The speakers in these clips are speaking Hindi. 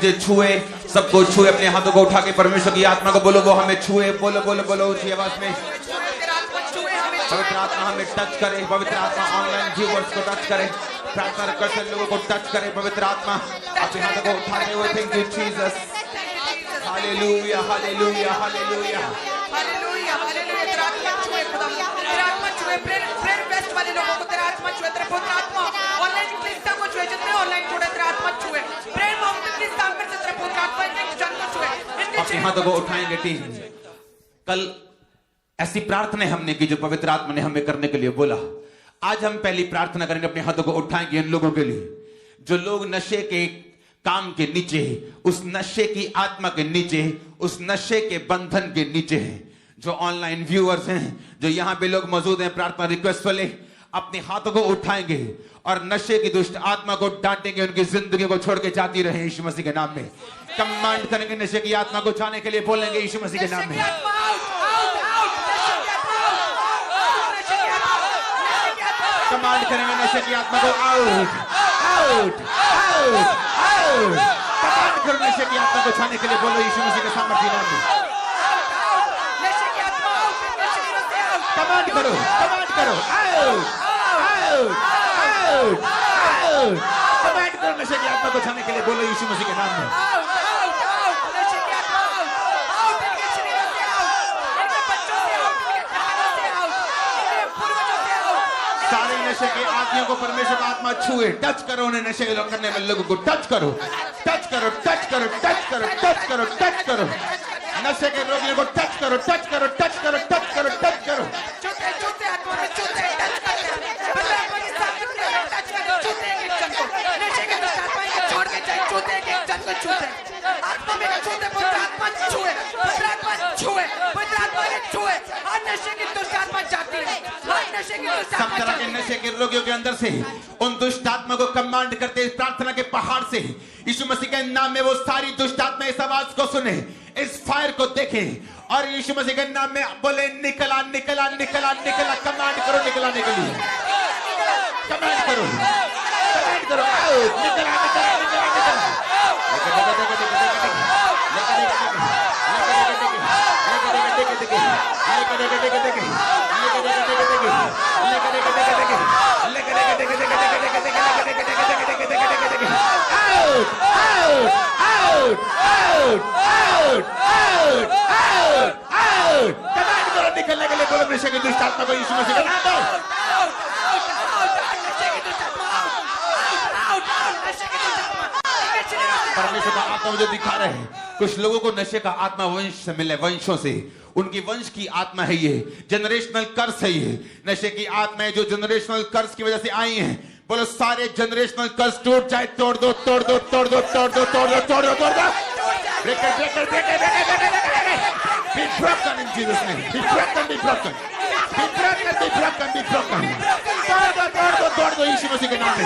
जो छुए, सबको छुए, अपने हाथों को उठा के परमेश्वर की आत्मा को बोलो, वो हमें छुए। बोलो बोलो बोलो ऊंची आवाज में। पवित्र आत्मा हमें टच करे, पवित्र आत्मा ऑनलाइन व्यूअर्स को टच करे, प्रार्थना करते लोगों को टच करे। पवित्र आत्मा अपने हाथों को उठाते हुए, thank you Jesus, hallelujah hallelujah hallelujah hallelujah hallelujah. तेरा आत्मा छुए खुदा, तेरा आत्मा छुए प्रेयर वेस्ट वाले लोगों को, तेरा आत्मा छुए, तेरा पवित्र आत्मा ऑनलाइन क्रिस्ता को छुए, जितने ऑनलाइन जुड़े तेरा आत्मा छुए, प्रेयर माउंटेन के स्थान पर से तेरा पवित्र आत्मा एक जन को छुए। अपने हाथों को उठाएंगे टीम। कल ऐसी प्रार्थना हमने की जो पवित्र आत्मा ने हमें करने के लिए बोला। आज हम पहली प्रार्थना करेंगे, अपने हाथों को उठाएंगे इन लोगों के लिए जो लोग नशे के काम के नीचे, उस नशे की आत्मा के नीचे, उस नशे के बंधन के नीचे हैं, जो ऑनलाइन व्यूअर्स हैं, जो यहां पे लोग मौजूद हैं प्रार्थना रिक्वेस्ट वाले, अपने हाथों को उठाएंगे और नशे की दुष्ट आत्मा को डांटेंगे, उनकी जिंदगी को छोड़ के जाती रहे यीशु मसीह के नाम में। कमांड करेंगे नशे की आत्मा को जाने के लिए, बोलेंगे यीशु मसीह के नाम में। कमांड करेंगे नशे की आत्मा को out out out out. Command करो नशे की आत्मा को छाने के लिए, बोलो यीशु मसीह के सामर्थ्य नाम में। कमांड करो out out out out. Command करो नशे की आत्मा को छाने के लिए, बोलो यीशु मसीह के नाम में। सारे नशे के आदमियों को परमेश्वर का आत्मा छुए, टच करो उन्हें, नशे करने में लोगों को टच करो, टच करो टच करो टच करो टच करो टच करो। नशे के रोगियों को टच करो टच करो टच करो टच करो टच करो। सब तरह के नशे के रोगियों के अंदर से उन दुष्ट आत्मा को कमांड करते इस प्रार्थना के पहाड़ से यीशु मसीह के नाम में वो सारी दुष्ट आत्मा इस आवाज को सुने, इस फायर को देखें और यीशु मसीह के नाम में बोले निकला निकला निकला निकला। कमांड करो निकलाने के लिए, कमांड करो आउट, निकला निकला निकला निकलने के लिए बोलो नशे की दुष्ट आत्मा को यीशु मसीह का नाम दो। परमेश्वर का आत्मा मुझे दिखा रहे हैं, कुछ लोगों को नशे का आत्मा वंश से मिले, वंशों से, उनकी वंश की आत्मा है, ये जनरेशनल कर्स है, ये नशे की आत्मा है जो जनरेशनल कर्स की वजह से आई है। बोलो सारे जनरेशनल कर्स टूट जाए, तोड़ दो तोड़ दो तोड़ दो तोड़ दो तोड़ दो तोड़ दो तोड़ दो। Breaker breaker breaker breaker be broken in Jesus name, be broken be broken be broken be broken be broken। तोड़ दो यीशु मसीह के नाम में।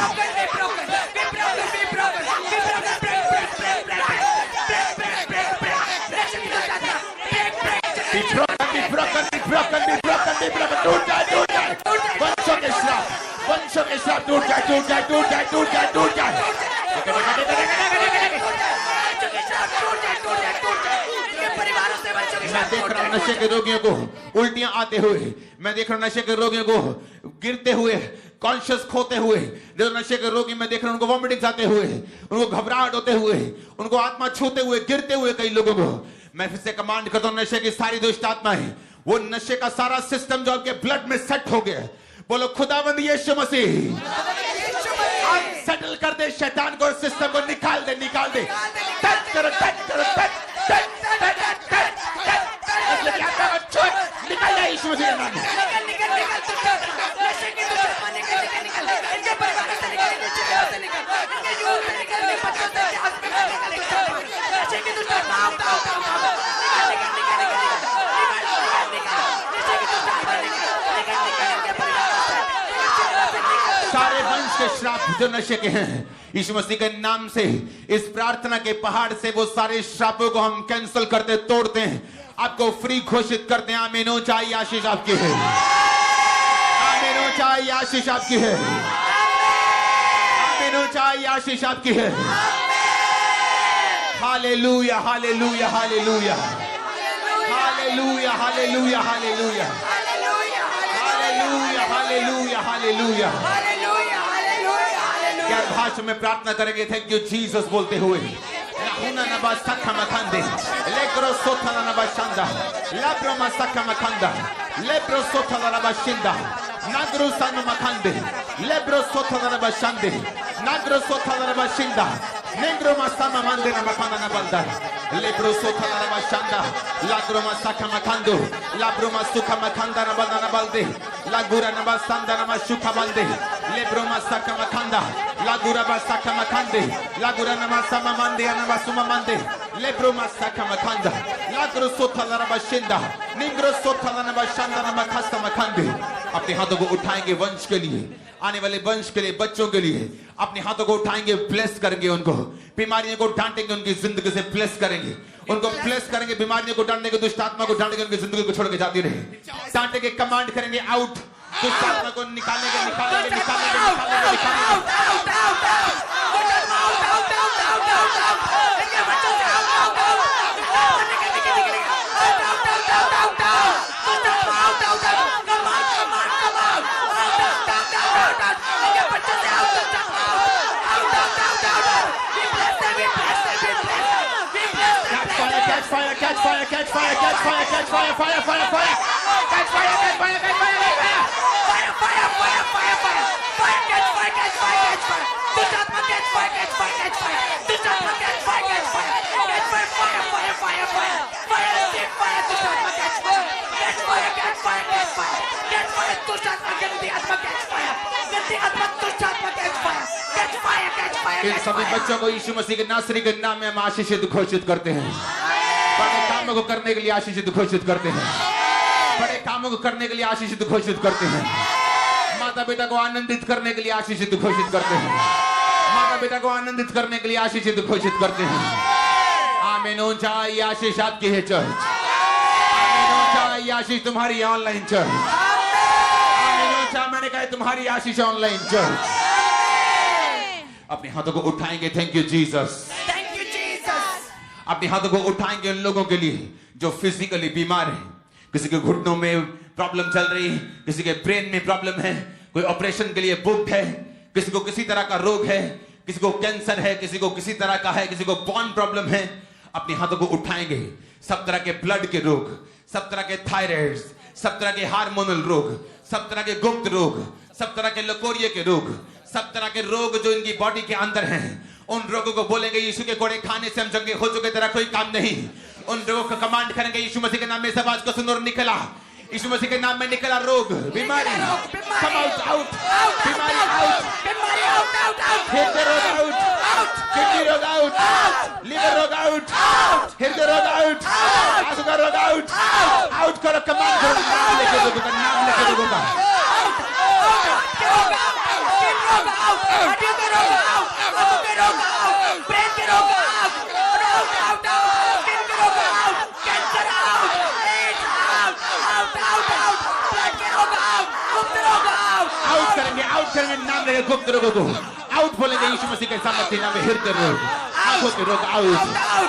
Be broken be broken be broken be broken be broken। टूट जाए वंशों के श्राप टूट जाए टूट जाए टूट जाए टूट जाए टूट जाए। मैं देख रहा हूं नशे के रोगियों को उल्टियां आते हुए, मैं देख रहा हूं नशे के रोगियों को गिरते हुए, कॉन्शियस खोते हुए। जो नशे के रोगी मैं देख रहा हूं उनको वॉमिटिंग आते हुए, उनको घबराहट होते हुए, उनको आत्मा छूते हुए, गिरते हुए कई लोगों को मैं फिर से कमांड करता हूं, नशे की सारी दुष्ट आत्मा है, वो नशे का सारा सिस्टम जो आपके ब्लड में सेट हो गया, बोलो खुदावंद यीशु मसीह आज सेटल कर दे शैतान को, सिस्टम को निकाल दे टच करो टच करो टच टच टच टच निकल जाए यीशु मसीह के नाम में। सारे वंश के श्राप जो नशे के हैं यीशु मसीह के नाम से इस प्रार्थना के पहाड़ से वो सारे श्रापों को हम कैंसिल करते तोड़ते हैं, आपको फ्री घोषित करते हैं। आमीन ऊंचाई आशीष आपकी है, आमीन ऊंचाई आशीष आपकी है, आमीन ऊंचाई आशीष आपकी है। Hallelujah hallelujah hallelujah hallelujah hallelujah hallelujah hallelujah hallelujah hallelujah. क्या भाषा में प्रार्थना करेंगे थैंक यू जीसस बोलते हुए। Una naba saka makande, legro sota la naba shanda, labro masaka makanda, lebro sota la naba shinda, nagro sanu makande, lebro sota la naba shande, nagro sota la naba shinda, negro masama mande na makana na balda, lebro sota la naba shanda, lagro masaka makando, labro masuka makanda na balda na balde, lagura naba sanda na mashuka balde, lebro masaka makanda, lagura basaka makande, lagura nama sama mande nama suma mande, lebro masaka makanda, lagro sota la nama shinda, ningro sota la nama shanda nama kasta makande। अपने हाथों को उठाएंगे वंश के लिए, आने वाले वंश के लिए, बच्चों के लिए अपने हाथों को उठाएंगे, ब्लेस करेंगे उनको, बीमारियों को डांटेंगे, उनकी जिंदगी से ब्लेस करेंगे, उनको ब्लेस करेंगे, बीमारियों को डांटेंगे, दुष्ट आत्मा को डांटेंगे, उनकी जिंदगी को छोड़ के जाती रहे, डांटेंगे, कमांड करेंगे, आउट, दुष्ट आत्मा को निकालेंगे निकालेंगे निकालेंगे निकालेंगे निकालेंगे। Catch fire, catch fire, catch fire, catch fire, catch fire, fire, fire, fire, catch fire, catch fire, catch fire, catch fire, fire, fire, fire, fire, fire, fire, catch fire, catch fire, catch fire, दुष्ट आत्मा catch fire, catch fire, catch fire, दुष्ट आत्मा catch fire, catch fire, catch fire, fire, fire, fire, fire, fire, stick fire, दुष्ट आत्मा catch fire, catch fire, catch fire, catch fire, catch fire, दुष्ट आत्मा गंदी आत्मा catch fire, गंदी आत्मा दुष्ट आत्मा catch fire, catch fire, catch fire, इन सभी बच्चों को यीशु मसीह के नासरी के नाम में हम आशीषित घोषित करते हैं, बड़े कामों को करने के लिए आशीषित घोषित करते हैं, बड़े कामों को करने के लिए आशीषित घोषित करते हैं, माता पिता को आनंदित करने के लिए आशीषित घोषित करते हैं, माता पिता को आनंदित करने के लिए आशीषित घोषित करते हैं। आमीन। ऊंचा ये आशीष आपकी है चर्च, आमीन। ऊंचा ये आशीष तुम्हारी ऑनलाइन चर्च, आमीन। ऊंचा मैंने कहा तुम्हारी आशीष ऑनलाइन चर्च। अपने हाथों को उठाएंगे थैंक यू जीसस, अपने हाथों को उठाएंगे उन लोगों के लिए जो फिजिकली बीमार हैं, किसी के घुटनों में प्रॉब्लम चल रही है, किसी के ब्रेन में प्रॉब्लम है, कोई ऑपरेशन के लिए बुक्ड है, किसी को किसी तरह का रोग है, किसी को कैंसर है, किसी को किसी तरह का है, किसी को बॉर्न प्रॉब्लम है। अपने हाथों को उठाएंगे, सब तरह के ब्लड के रोग, सब तरह के थायराइड, सब तरह के हार्मोनल रोग, सब तरह के गुप्त रोग, सब तरह के लकोरिये के रोग, सब तरह के रोग जो इनकी बॉडी के अंदर हैं, उन रोगों को बोलेंगे यीशु के कोड़े खाने से हम चंगे हो चुके, तेरा कोई काम नहीं। उन रोगों का कमांड करेंगे यीशु मसीह के नाम में, सब आज को सुनो निकला, यीशु मसीह के नाम में निकला रोग, बीमारी कम आउट, आउट, बीमारी आउट, हृदय रोग आउट, किडनी रोग आउट, लिवर रोग आउट, हृदय रोग आउट, आंसू का रोग आउट, आउट करो, कमांड करो, नाम लेके लोगों का, नाम लेके लोगों का, आउट करेंगे नाम लेके गुप्त रोगों को आउट बोलेंगे यीशु मसीह के सामर्थ्य नाम में। हृदय रोग, आंखों के रोग आउट,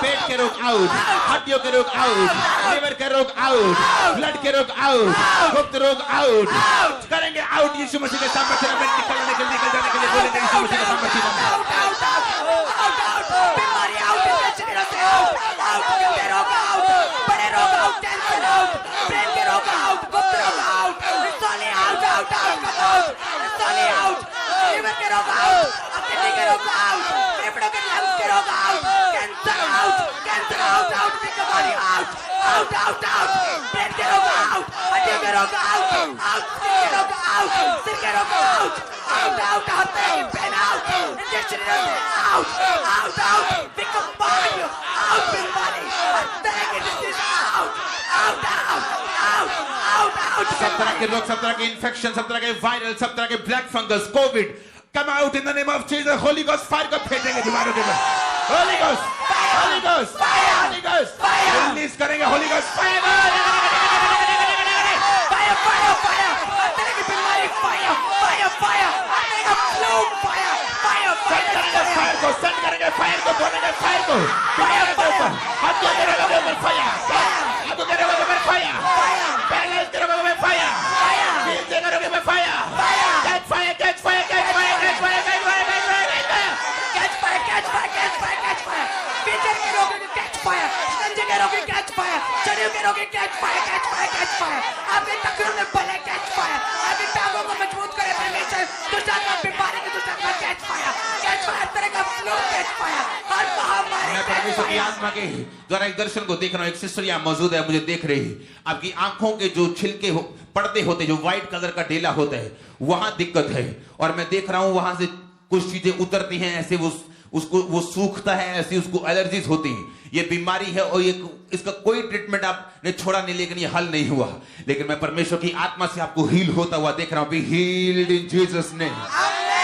पेट के रोग आउट, हड्डियों के रोग आउट, लिवर के रोग आउट, ब्लड के रोग आउट, गुप्त रोग आउट करेंगे आउट यीशु मसीह के सामर्थ्य नाम में। निकलने के लिए, निकल जाने के लिए बोलेंगे यीशु मसीह के सामर्थ्य नाम में। बीमारी आउट, बड़े रोग आउट, कैंसर आउट, ब्रेन के रोग आउट, गुप्त रोग आउट, साले आउट, आउट, आउट, साले आउट, लिवर के रोग आउट, किडनी के रोग आउट, फेफड़ों के लंग्स के रोग आउट, कैंसर आउट, आउट, बीमारी out, out, out, out, brain के रोग आउट, हड्डियों के रोग आउट, आउट, सिर के रोग आउट, सिर के रोग out, out, out, out, pain out, injection out, out, out, we command you out, बीमारी, तरह के disease out, out, out, out, out, out, सब तरह के रोग, सब तरह के इन्फेक्शन, सब तरह के वायरल, सब तरह के black fungus, covid, come out in the name of Jesus। Holy ghost fire को फेंकेंगे दीवारों के ऊपर, holy ghost, holy ghost, holy ghost, release करेंगे holy ghost fire, fire, fire, fire, तरह की बीमारी, फायर, फायर, फायर, आएगा flu, fire, fire, fire, fire को सेंड करेंगे, फायर को बोलेंगे, फायर को, फायर ऊपर, हाथों के रोगों के ऊपर फायर, हाथों के रोगों के ऊपर फायर, पैरलाइज के रोगों के ऊपर फायर, दिल के रोगों के ऊपर fire, catch fire, catch fire, catch fire, catch fire, catch fire, catch fire, catch fire, catch fire, catch fire, catch fire, पीछे के रोगी के कैच फायर, गंजे के रोगी कैच फायर, शरीर के रोगी catch fire, catch fire, catch fire, आपके टखनों में बल है कैच फायर, आपकी टांगों को मजबूत करे परमेश्वर, दुष्टात्मा बीमारी की दुष्टात्मा कैच फायर तरह का फ्लो कैच फायर, हर महामारी मैं परमेश्वर की आत्मा के द्वारा एक दर्शन को देख रहा हूँ। एक सिस्टर यहाँ मौजूद है, मुझे देख रही है। आपकी आंखों के जो छिलके पर्दे होते, जो व्हाइट कलर का डेला होता है, वहां दिक्कत है। और मैं देख रहा हूँ वहां से कुछ चीजें उतरती हैं, ऐसे वो सूखता है, ऐसी उसको एलर्जीज होती हैं। ये बीमारी है और ये इसका कोई ट्रीटमेंट आपने छोड़ा नहीं, लेकिन ये हल नहीं हुआ। लेकिन मैं परमेश्वर की आत्मा से आपको हील होता हुआ देख रहा हूँ। Be healed in Jesus name,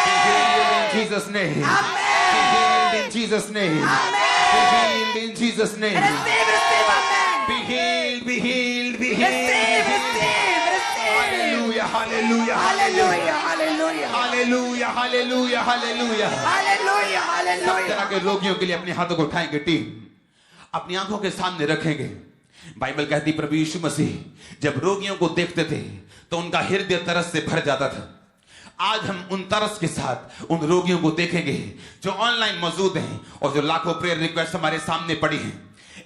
be healed in Jesus name, be healed in Jesus name, be healed in Jesus name, be healed, be healed, be healed. Hallelujah, hallelujah, hallelujah, hallelujah, hallelujah, hallelujah, hallelujah, hallelujah, सब तरह के रोगियों के लिए अपने हाथों को उठाएंगे, टीम अपनी आंखों के सामने रखेंगे। बाइबल कहती प्रभु यीशु मसीह जब रोगियों को देखते थे तो उनका हृदय तरस से भर जाता था। आज हम उन तरस के साथ उन रोगियों को देखेंगे जो ऑनलाइन मौजूद हैं और जो लाखों प्रेयर रिक्वेस्ट हमारे सामने पड़ी हैं।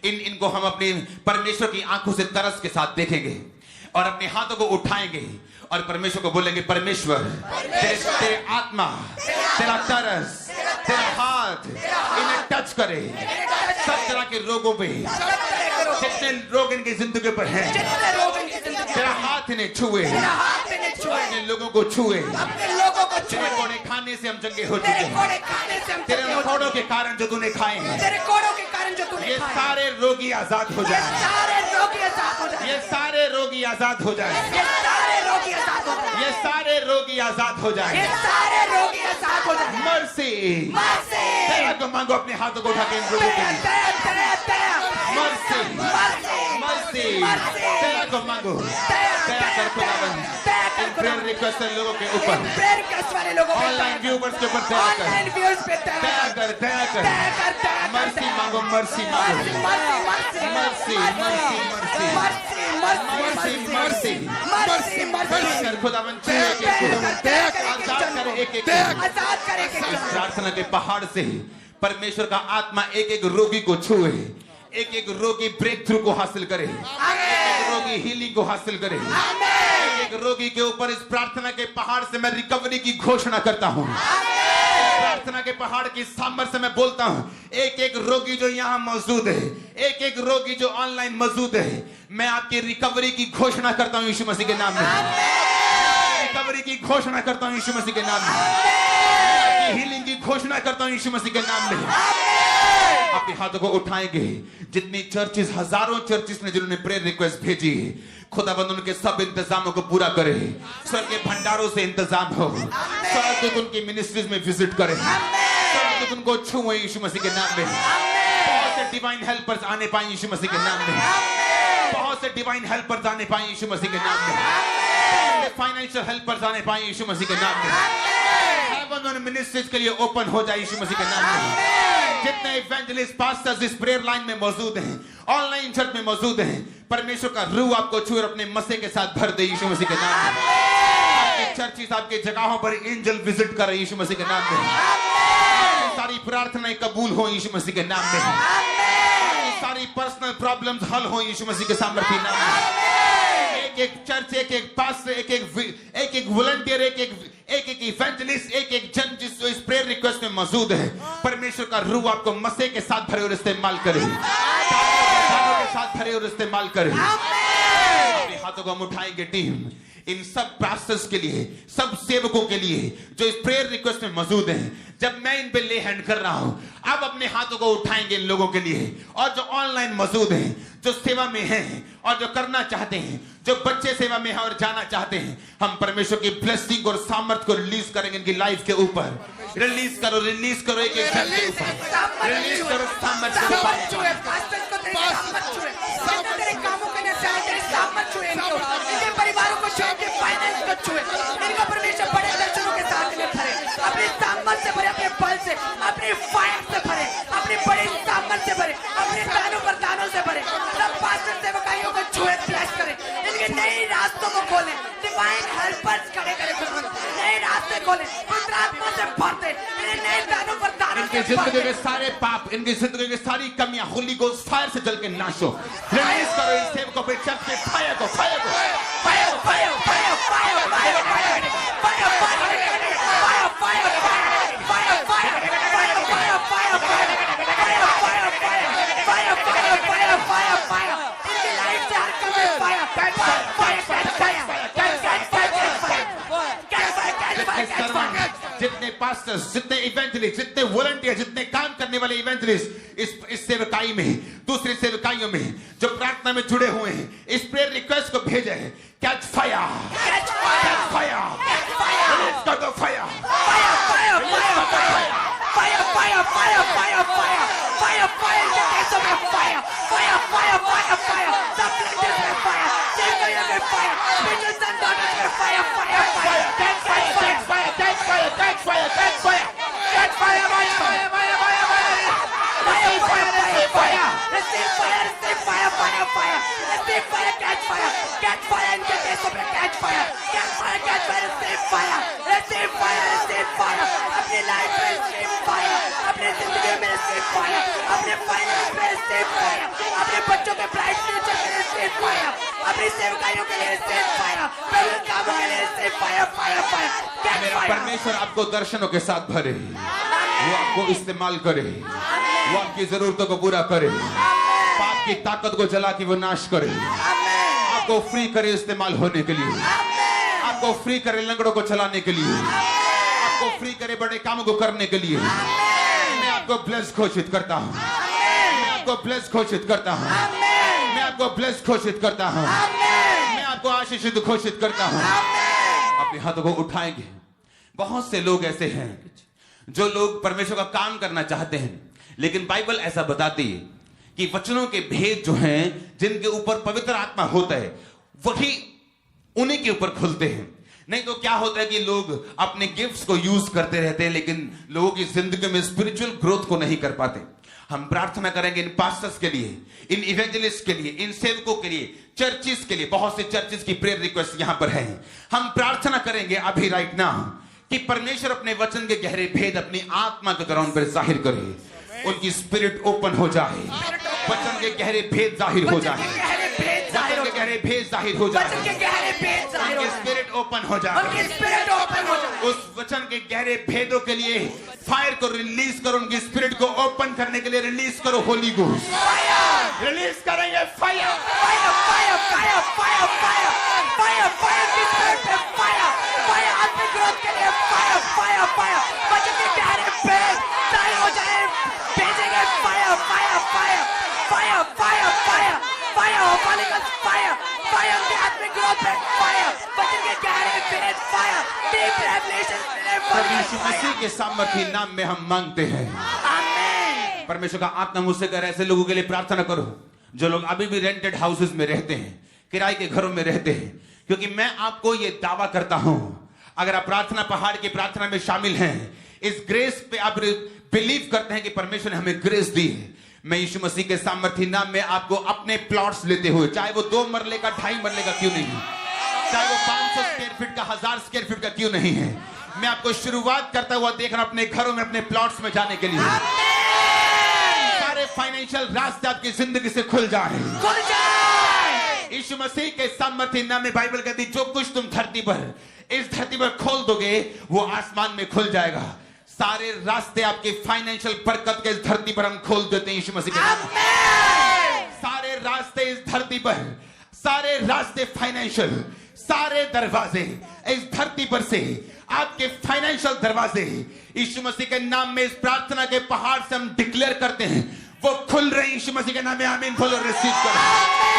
इनको हम अपने परमेश्वर की आंखों से तरस के साथ देखेंगे और अपने हाथों को उठाएंगे और परमेश्वर को बोलेंगे, परमेश्वर तेरे आत्मा, तेरा तरस, तेरा हाथ इन्हें टच करे। सब तरह के रोगों पे, जितने रोग इनकी जिंदगी पर हैं, तेरा हाथ इन्हें छुए, अपने लोगों को छुए। तेरे कोड़े खाने से हम चंगे हो चुके हैं, तेरे कोड़ों के कारण जो तूने खाए हैं, ये सारे रोगी आजाद हो जाए, ये सारे रोगी आजाद हो जाए, ये सारे रोगी आजाद हो जाए। मर्सी, तेरा को मांगो अपने हाथों को उठा के इन लोगों के लिए। मर्सी, मर्सी, तेरा को मांगो, तेरा कर खुदावन इन प्रेयर रिक्वेस्ट लोगों के ऊपर, ऑनलाइन व्यूअर्स के ऊपर तेरा कर, तेरा कर, मर्सी मांगो, मर्सी मांगो, mercy, mercy, mercy, mercy, mercy कर खुदावन, आजाद करे एक प्रार्थना के पहाड़ से परमेश्वर का आत्मा एक एक रोगी को छुए, एक एक रोगी ब्रेक थ्रू को हासिल करे, एक रोगी हीलिंग को हासिल करे। एक रोगी के ऊपर इस प्रार्थना के पहाड़ से मैं रिकवरी की घोषणा करता हूँ। प्रार्थना के पहाड़ की सामर्थ्य से मैं बोलता हूँ, एक एक रोगी जो यहाँ मौजूद है, एक एक रोगी जो ऑनलाइन मौजूद है, मैं आपकी रिकवरी की घोषणा करता हूँ यीशु मसीह के नाम में। रिकवरी की घोषणा करता हूँ यीशु मसीह के नाम में। हीलिंग की घोषणा करता हूँ यीशु मसीह के नाम में। अपने हाथों को उठाएंगे। जितनी चर्चेस, हजारों चर्चेस ने जिन्होंने प्रेयर रिक्वेस्ट भेजी, खुदाबंद उनके सब इंतजामों को पूरा करे। स्वर्ग के भंडारों से इंतजाम हो, स्वर्ग उनकी मिनिस्ट्रीज में विजिट करे, स्वर्ग उनको छुए यीशु मसीह के नाम में। बहुत से डिवाइन हेल्पर्स आने पाए यीशु मसीह के नाम में, बहुत से डिवाइन हेल्पर्स आने पाए यीशु मसीह के नाम में, फाइनेंशियल हेल्पर्स आने पाए यीशु मसीह के नाम में। मिनिस्ट्रीज के लिए ओपन हो जाए यीशु मसीह के नाम में। जितने इवेंजलिस्ट पास्टर्स इस प्रेयर लाइन में मौजूद हैं, ऑनलाइन चर्च में मौजूद हैं, परमेश्वर का रूह आपको छुए अपने मसीह के साथ भर दे यीशु मसीह के नाम में। आपके चर्चेस, आपके जगहों पर एंजल विजिट करे यीशु मसीह के नाम में। सारी प्रार्थनाएं कबूल हो यीशु मसीह के नाम में। सारी पर्सनल प्रॉब्लम्स हल हो यीशु मसीह के सामर्थ्य नाम में। एक एक चर्च, एक एक पास्टर, एक एक वॉलंटियर, एक एक इवेंजलिस्ट, एक एक जन जिस इस प्रेयर रिक्वेस्ट में मौजूद है, परमेश्वर का रूह आपको मसीह के साथ भरे और इस्तेमाल करे, के साथ भरे और इस्तेमाल करे। अपने हाथों को हम उठाएंगे टीम, इन सब पास्टर्स के लिए, सब सेवकों के लिए जो इस प्रेयर रिक्वेस्ट में मौजूद हैं। जब मैं इन पे ले हैंड कर रहा हूं, अब अपने हाथों को उठाएंगे इन लोगों के लिए, और जो ऑनलाइन मौजूद हैं, जो सेवा में हैं और जो करना चाहते हैं, जो बच्चे सेवा में हैं और जाना चाहते हैं, हम परमेश्वर की ब्लेसिंग और सामर्थ को रिलीज करेंगे इनकी लाइफ के ऊपर। रिलीज करो, रिलीज करो, एक एक जन के ऊपर रिलीज करो सामर्थ को। परिवारों को छुए, फाइनेंस को छुए, इनको परमेश्वर बड़े दर्शनों के साथ में भरे, अपनी सामर्थ से भरे, अपने बल से, अपनी फायर से भरे, अपनी बड़ी सामर्थ से भरे, अपने जिंदगी के सारे पाप, इनकी जिंदगी की सारी कमियां होली गोस्ट फायर से जल के नाश हो। रिलीज करो इस सेव को, अपने चर्च में फायर को, फायर को, फायर को, फायर को, फायर को, फायर को, फायर को, फायर जितने पास्टर्स, जितने इवेंजलिस्ट, जितने वॉलंटियर, जितने काम करने वाले इवेंजलिस्ट इस सेवकाई में, दूसरी सेवकाइयों में जो प्रार्थना में जुड़े हुए हैं, इस प्रेयर रिक्वेस्ट को भेजे हैं। Catch fire, catch fire, fire, release कर दो fire, fire, fire, fire, fire, fire, fire, fire, fire, fire, fire, the case of fire, fire, fire, fire, fire, the places with fire, children with fire, spirits and daughters with fire, fire, fire, catch fire, catch fire, catch fire, catch fire, catch fire, catch fire, fire, fire, fire, fire, fire, fire, fire, receive fire, receive fire, fire, fire, receive fire, catch fire, catch fire, in the case of catch fire, catch fire, catch fire, receive fire, receive fire, receive fire, अपनी लाइफ में receive fire, अपने जिंदगी में receive fire, अपने फाइनेंस में receive fire, अपने बच्चों के ब्राइट फ्यूचर में receive fire, अपनी सेवकाइयों के लिए receive fire, प्रभु कामों के लिए receive fire, fire, fire, catch fire। परमेश्वर आपको दर्शनों के साथ भरे, वो आपको इस्तेमाल करे, वो आपकी जरूरतों को पूरा करे, पाप की ताकत को जला के वो नाश करे, आपको फ्री करे इस्तेमाल होने के लिए, आपको फ्री करे लंगड़ों को चलाने के लिए, आपको फ्री करे बड़े कामों को करने के लिए। मैं आपको ब्लेस घोषित करता हूँ, मैं आपको ब्लेस घोषित करता हूँ, मैं आपको ब्लेस घोषित करता हूँ, मैं आपको आशीषित घोषित करता हूँ। अपने हाथों को उठाएंगे। बहुत से लोग ऐसे हैं जो लोग परमेश्वर का काम करना चाहते हैं, लेकिन बाइबल ऐसा बताती है कि वचनों के भेद जो हैं, जिनके ऊपर पवित्र आत्मा होता है, वही उन्हीं के ऊपर खुलते हैं। नहीं तो क्या होता है कि लोग अपने गिफ्ट्स को यूज करते रहते हैं, लेकिन लोगों की जिंदगी में स्पिरिचुअल ग्रोथ को नहीं कर पाते। हम प्रार्थना करेंगे इन पास्टर्स के लिए, इन इवेंजलिस्ट के लिए, इन सेवकों के लिए, चर्चिस के लिए। बहुत से चर्चिस की प्रेयर रिक्वेस्ट यहां पर है। हम प्रार्थना करेंगे अभी राइट नाउ कि परमेश्वर अपने वचन के गहरे भेद अपनी आत्मा के द्वारा उन पर जाहिर करे, उनकी स्पिरिट ओपन हो जाए, वचन के गहरे भेद जाहिर हो जाए, वचन के गहरे भेद जाहिर हो जाए, उनकी स्पिरिट ओपन हो जाए, उस वचन के गहरे भेदों के लिए फायर को रिलीज करो, उनकी स्पिरिट को ओपन करने के लिए रिलीज करो होली गोस्ट, रिलीज करेंगे fire, fire, fire, fire, fire, fire, fire, fire की स्पिरिट पे फायर, फायर आत्मिक ग्रोथ के लिए फायर, फायर, फायर, वचन के गहरे भेद जाहिर हो जाए, भेजेंगे fire, fire, fire, fire, fire, fire, fire, Holi ghost fire, fire की आत्मिक ग्रोथ पे फायर, वचन के गहरे भेद फायर, डीप रेवलेशन यीशु मसीह के सामर्थी नाम में हम मांगते हैं, आमीन। परमेश्वर का आत्मा मुझसे कह रहा है, ऐसे लोगों के लिए प्रार्थना करो जो लोग अभी भी रेंटेड हाउसेस में रहते हैं, किराए के घरों में रहते हैं, क्योंकि मैं आपको ये दावा करता हूं, अगर आप प्रार्थना पहाड़ की प्रार्थना में शामिल हैं, इस ग्रेस पे आप बिलीव करते हैं कि परमेश्वर ने हमें ग्रेस दी है, मैं यीशु मसीह के सामर्थी नाम में आपको अपने प्लॉट्स लेते हुए, चाहे वो 2 मरले का, 2.5 मरले का क्यों नहीं है, चाहे वो 500 स्क्वायर फीट का, 1000 स्क्वायर फीट का क्यों नहीं है, मैं आपको शुरुआत करता हुआ देख रहा हूं अपने घरों में, अपने प्लॉट्स में जाने के लिए। सारे फाइनेंशियल रास्ते आपकी जिंदगी से खुल जाए, यीशु मसीह के सामर्थी नाम में। बाइबल कहती जो कुछ तुम धरती पर, इस धरती पर खोल दोगे, वो आसमान में खुल जाएगा। सारे रास्ते आपके फाइनेंशियल बरकत के इस धरती पर हम खोल देते हैं यीशु मसीह के नाम में। सारे रास्ते इस धरती पर, सारे रास्ते फाइनेंशियल, सारे दरवाजे इस धरती पर से, आपके फाइनेंशियल दरवाजे यीशु मसीह के नाम में इस प्रार्थना के पहाड़ से हम डिक्लेयर करते हैं, वो खुल रहे हैं यीशु मसीह के नाम में। आमीन बोलो, रिसीव करो, आमीन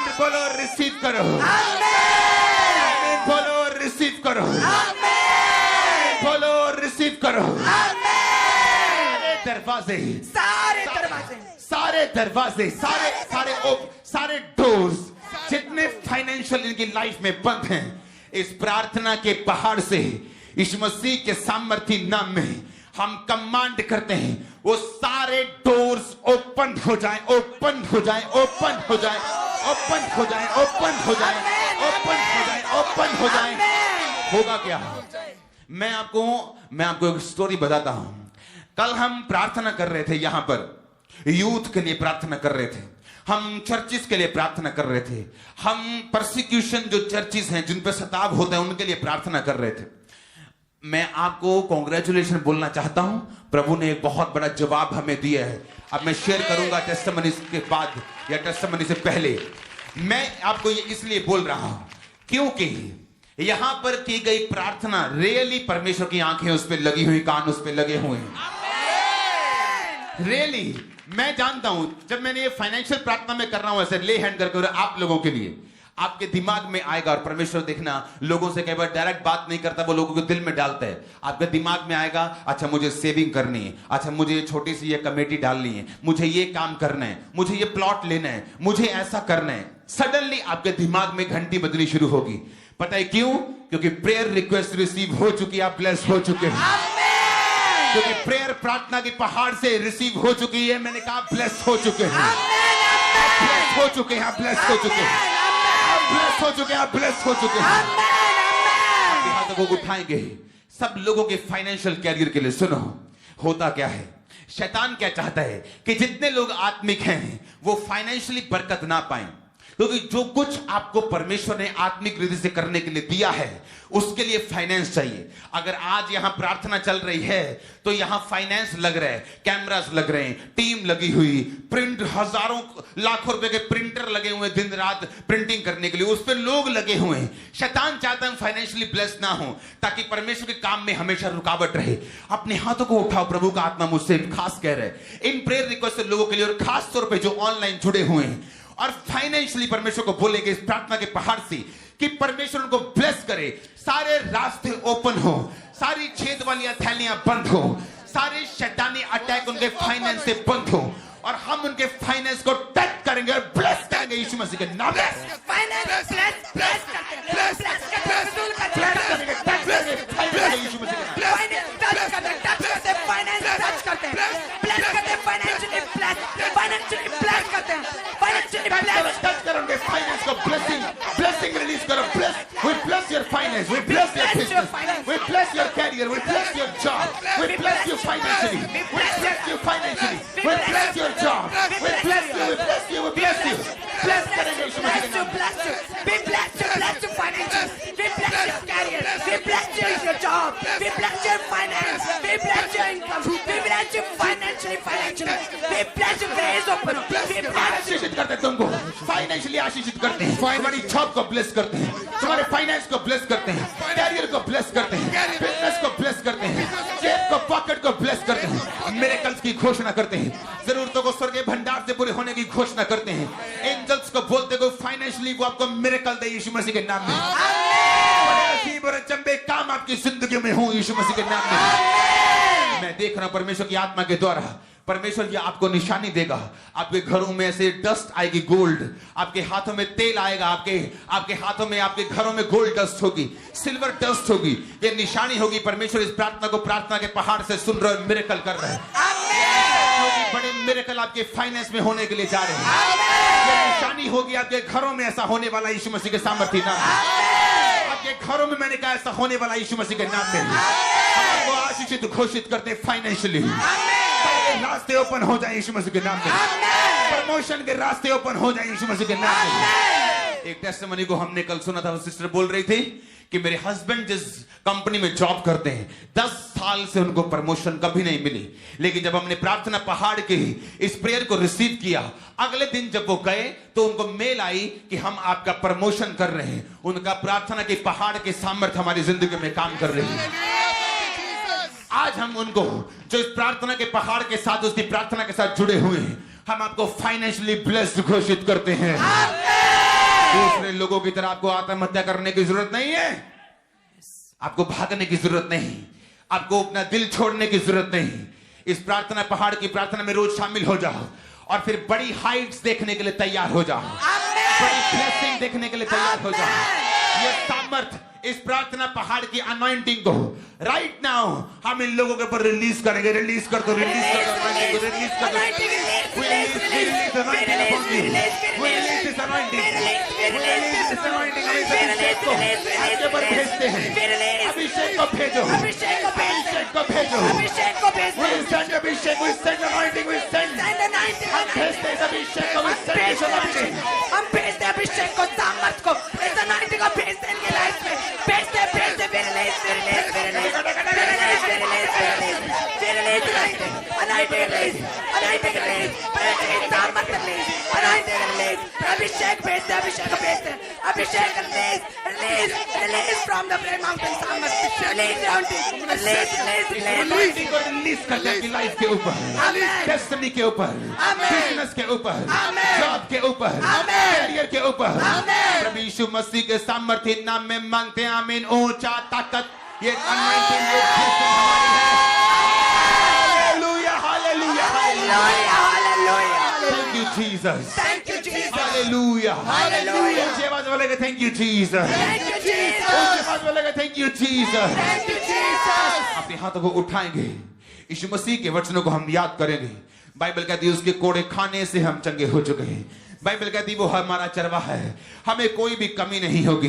बोलो, रिसीव करो, आमीन बोलो, रिसीव करो, बोलो, रिसीव करो। सारे दरवाजे, सारे दरवाजे, सारे दरवाजे, सारे डोर्स जितने फाइनेंशियल इनकी लाइफ में बंद हैं, इस प्रार्थना के पहाड़ से यीशु मसीह के सामर्थी नाम में हम कमांड करते हैं, वो सारे डोर्स ओपन हो जाएं, ओपन हो जाएं, ओपन हो जाएं, ओपन हो जाएं, ओपन हो जाएं, ओपन हो जाएं, ओपन हो जाएं। होगा क्या? मैं आपको एक स्टोरी बताता हूं। कल हम प्रार्थना कर रहे थे यहां पर, यूथ के लिए प्रार्थना कर रहे थे, हम चर्चिस के लिए प्रार्थना कर रहे थे, हम परसिक्यूशन जो चर्चिस हैं जिन पर सताव होते हैं उनके लिए प्रार्थना कर रहे थे। मैं आपको कॉन्ग्रेचुलेशन बोलना चाहता हूं, प्रभु ने एक बहुत बड़ा जवाब हमें दिया है। अब मैं शेयर करूंगा टेस्टिमनी के बाद या टेस्टिमनी से पहले। मैं आपको ये इसलिए बोल रहा हूं क्योंकि यहां पर की गई प्रार्थना रियली परमेश्वर की आंखें उस पर लगी हुई, कान उस पर लगे हुए हैं। रियली मैं जानता हूं, जब मैंने ये फाइनेंशियल प्रार्थना में कर रहा हूं ऐसे ले हैंड करके आप लोगों के लिए, आपके दिमाग में आएगा, और परमेश्वर देखना लोगों से कई बार डायरेक्ट बात नहीं करता, वो लोगों को दिल में डालता है। आपके दिमाग में आएगा, अच्छा मुझे सेविंग करनी है, अच्छा मुझे छोटी सी ये कमेटी डालनी है, मुझे ये काम करना है, मुझे ये प्लॉट लेना है, मुझे ऐसा करना है। सडनली आपके दिमाग में घंटी बजनी शुरू होगी। पता है क्यों? क्योंकि प्रेयर रिक्वेस्ट रिसीव हो चुकी, आप ब्लेस हो चुके हैं। क्योंकि प्रेयर प्रार्थना की पहाड़ से रिसीव हो चुकी है। मैंने कहा ब्लेस हो चुके हैं, ब्लेस हो चुके हैं, ब्लेस हो चुके हैं, ब्लेस हो चुके हैं, ब्लेस हो चुके हैं। आपके हाथों को उठाएंगे सब लोगों के फाइनेंशियल कैरियर के लिए। सुनो होता क्या है, शैतान क्या चाहता है कि जितने लोग आत्मिक हैं वो फाइनेंशियली बरकत ना पाएं, क्योंकि जो कुछ आपको परमेश्वर ने आत्मिक रीति से करने के लिए दिया है उसके लिए फाइनेंस चाहिए। अगर आज यहां प्रार्थना चल रही है तो यहां फाइनेंस लग रहा है, कैमरास लग रहे हैं, टीम लगी हुई, प्रिंट, हजारों लाखों रुपए के प्रिंटर लगे हुए दिन रात प्रिंटिंग करने के लिए, उस पर लोग लगे हुए हैं। शैतान चाहता है फाइनेंशियली ब्लेस ना हो ताकि परमेश्वर के काम में हमेशा रुकावट रहे। अपने हाथों को उठाओ, प्रभु का आत्मा मुझसे खास कह रहा है इन प्रेयर रिक्वेस्ट लोगों के लिए, और खास तौर पर जो ऑनलाइन जुड़े हुए हैं और फाइनेंशियली परमेश्वर को बोलेंगे इस प्रार्थना के पहाड़ से कि परमेश्वर उनको ब्लेस करे, सारे रास्ते ओपन हो, सारी छेद वाली थैलियां बंद हो, सारे शैतानी अटैक उनके फाइनेंस से बंद हो, और हम उनके फाइनेंस को टच करेंगे और ब्लेस करेंगे यीशु मसीह के नाम में। फाइनेंस ब्लेस ब्लेस करते हैं, ब्लेस करते हैं, रसूल करते हैं, ब्लेस करेंगे, टच करेंगे फाइनेंस यीशु मसीह के नाम में। फाइनेंस टच करते हैं, टच करते हैं, फाइनेंस टच करते हैं, ब्लेस करते हैं, फाइनेंशियली ब्लेस, फाइनेंशियली ब्लेस करते हैं, फाइनेंशियली ब्लेस। टच करेंगे फाइनेंस को, ब्लेसिंग ब्लेसिंग रिलीज करो। Bless, we bless your finance, we bless your business, we bless your career, we bless your job, we bless you financially, we bless you financially, we bless your job, we bless you, we bless you, we bless you. Bless करेंगे यीशु मसीह के नाम में। bless you, we bless you financially, we bless your career, we bless you your job, we bless your finance, we bless your income, we bless you financially, we bless you ways open, we bless आशीषित करते हैं तुमको, फाइनेंशियली आशीषित करते हैं, तुम्हारी जॉब को ब्लेस करते हैं, तुम्हारे फाइनेंस को ब्लेस करते हैं, कैरियर को ब्लेस करते हैं, बिजनेस को ब्लेस करते हैं, जेब को, पॉकेट को ब्लेस करते हैं, मिरेकल्स की घोषणा करते हैं, जरूरतों को स्वर्गीय भंडार से पूरे होने की घोषणा करते हैं। एंजल्स को बोलते को फाइनेंशियली वो आपको मिरेकल दे यीशु मसीह के नाम में। अजीब और अचंभे काम आपकी जिंदगी में हो यीशु मसीह के नाम में। मैं देख रहा हूं परमेश्वर की आत्मा के द्वारा परमेश्वर जी आपको निशानी देगा। आपके घरों में ऐसे डस्ट आएगी, गोल्ड, आपके हाथों में तेल आएगा, आपके हाथों में, आपके घरों में गोल्ड डस्ट होगी, सिल्वर डस्ट होगी। ये निशानी होगी। परमेश्वर इस प्रार्थना को प्रार्थना के पहाड़ से सुन रहे हो, मिरेकल कर रहे हैं। बड़े मिरेकल आपके फाइनेंस में होने के लिए जा रहे हैं। ये निशानी होगी आपके घरों में, ऐसा होने वाला यीशु मसीह के सामर्थ्य नाम में। आपके घरों में मैंने कहा ऐसा होने वाला यीशु मसीह के नाम में। हम आपको आशीषित घोषित करते हैं फाइनेंशियली। रास्ते ओपन हो जाए यीशु मसीह के नाम में। प्रमोशन के रास्ते ओपन हो जाए यीशु मसीह के नाम में। एक टेस्टिमनी को हमने कल सुना था, वो सिस्टर बोल रही थी कि मेरे हस्बैंड जिस कंपनी में जॉब करते हैं 10 साल से उनको प्रमोशन कभी नहीं मिली, लेकिन जब हमने प्रार्थना पहाड़ के इस प्रेयर को रिसीव किया, अगले दिन जब वो गए तो उनको मेल आई कि हम आपका प्रमोशन कर रहे हैं। उनका प्रार्थना के पहाड़ के सामर्थ्य हमारी जिंदगी में काम कर रही है। आज हम उनको जो इस प्रार्थना के पहाड़ के साथ, उसकी प्रार्थना के साथ जुड़े हुए हैं, हम आपको फाइनेंशियली ब्लेस्ड घोषित करते हैं। दूसरे लोगों की तरह आपको आत्महत्या करने की जरूरत नहीं है, आपको भागने की जरूरत नहीं, आपको अपना दिल छोड़ने की जरूरत नहीं। इस प्रार्थना पहाड़ की प्रार्थना में रोज शामिल हो जाओ और फिर बड़ी हाइट्स देखने के लिए तैयार हो जाओ, बड़ी ब्लेसिंग देखने के लिए तैयार हो जाओ। ये सामर्थ इस प्रार्थना पहाड़ की अनॉइंटिंग को राइट नाउ हम इन लोगों के ऊपर रिलीज करेंगे। रिलीज कर दो, रिलीज कर दो, रिलीज कर दो। release the anointing upon you. We release this anointing. We release this anointing. हम इस अभिषेक को आपके ऊपर भेजते हैं. अभिषेक को भेजो. अभिषेक को भेजो. We send Abhishek. We send anointing. We send. हम भेजते हैं अभिषेक को. We send this anointing. हम भेजते अभिषेक को, सामर्थ को, इस anointing को भेजते इनके लाइफ में. भेजते अभिषेक भेजते, अभिषेक भेजते, अभिषेक release from the prayer mountain, सामर्थ, anointing को रिलीज कर दे अपनी लाइफ के ऊपर, डेस्टिनी के ऊपर, बिजनेस के ऊपर, जॉब के ऊपर, करियर के ऊपर. प्रभु यीशु मसीह के सामर्थ्य नाम में मांगते हैं. आमीन. ऊंचा ताकत ये anointing हमारी है. Hallelujah, hallelujah, hallelujah. Thank you Jesus. Thank you Jesus. Hallelujah. Hallelujah. ऊंची आवाज बोलेगा thank you Jesus. Thank you Jesus. ऊंची आवाज बोलेगा thank you Jesus. Thank you Jesus. अपने हाथों को उठाएंगे, यीशु मसीह के वचनों को हम याद करेंगे. बाइबल कहती है उसके कोड़े खाने से हम चंगे हो चुके हैं. बाइबल कहती है वो हमारा चरवाहा है, हमें कोई भी कमी नहीं होगी.